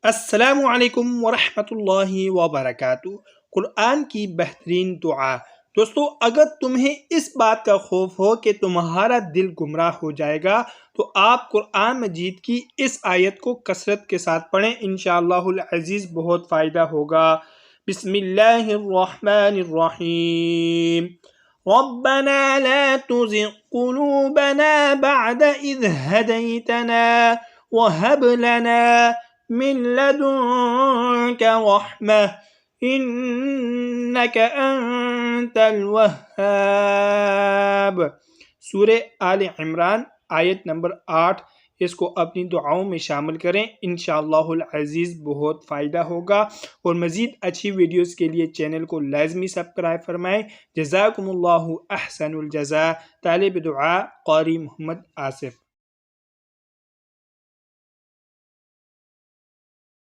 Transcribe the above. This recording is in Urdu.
السلام علیکم ورحمۃ اللہ وبرکاتہ۔ قرآن کی بہترین دعا۔ دوستو، اگر تمہیں اس بات کا خوف ہو کہ تمہارا دل گمراہ ہو جائے گا تو آپ قرآن مجید کی اس آیت کو کثرت کے ساتھ پڑھیں، انشاءاللہ العزیز بہت فائدہ ہوگا۔ بسم اللہ الرحمن الرحیم۔ ربنا لا تزغ قلوبنا بعد إذ هديتنا وهب لنا من لدنك رحمة إنك أنت الوهاب۔ سورہ آل عمران آیت نمبر 8، اس کو اپنی دعاؤں میں شامل کریں، انشاءاللہ العزیز بہت فائدہ ہوگا۔ اور مزید اچھی ویڈیوز کے لیے چینل کو لازمی سبسکرائب فرمائیں۔ جزاکم اللہ احسن الجزاء۔ طالب دعا قاری محمد آصف۔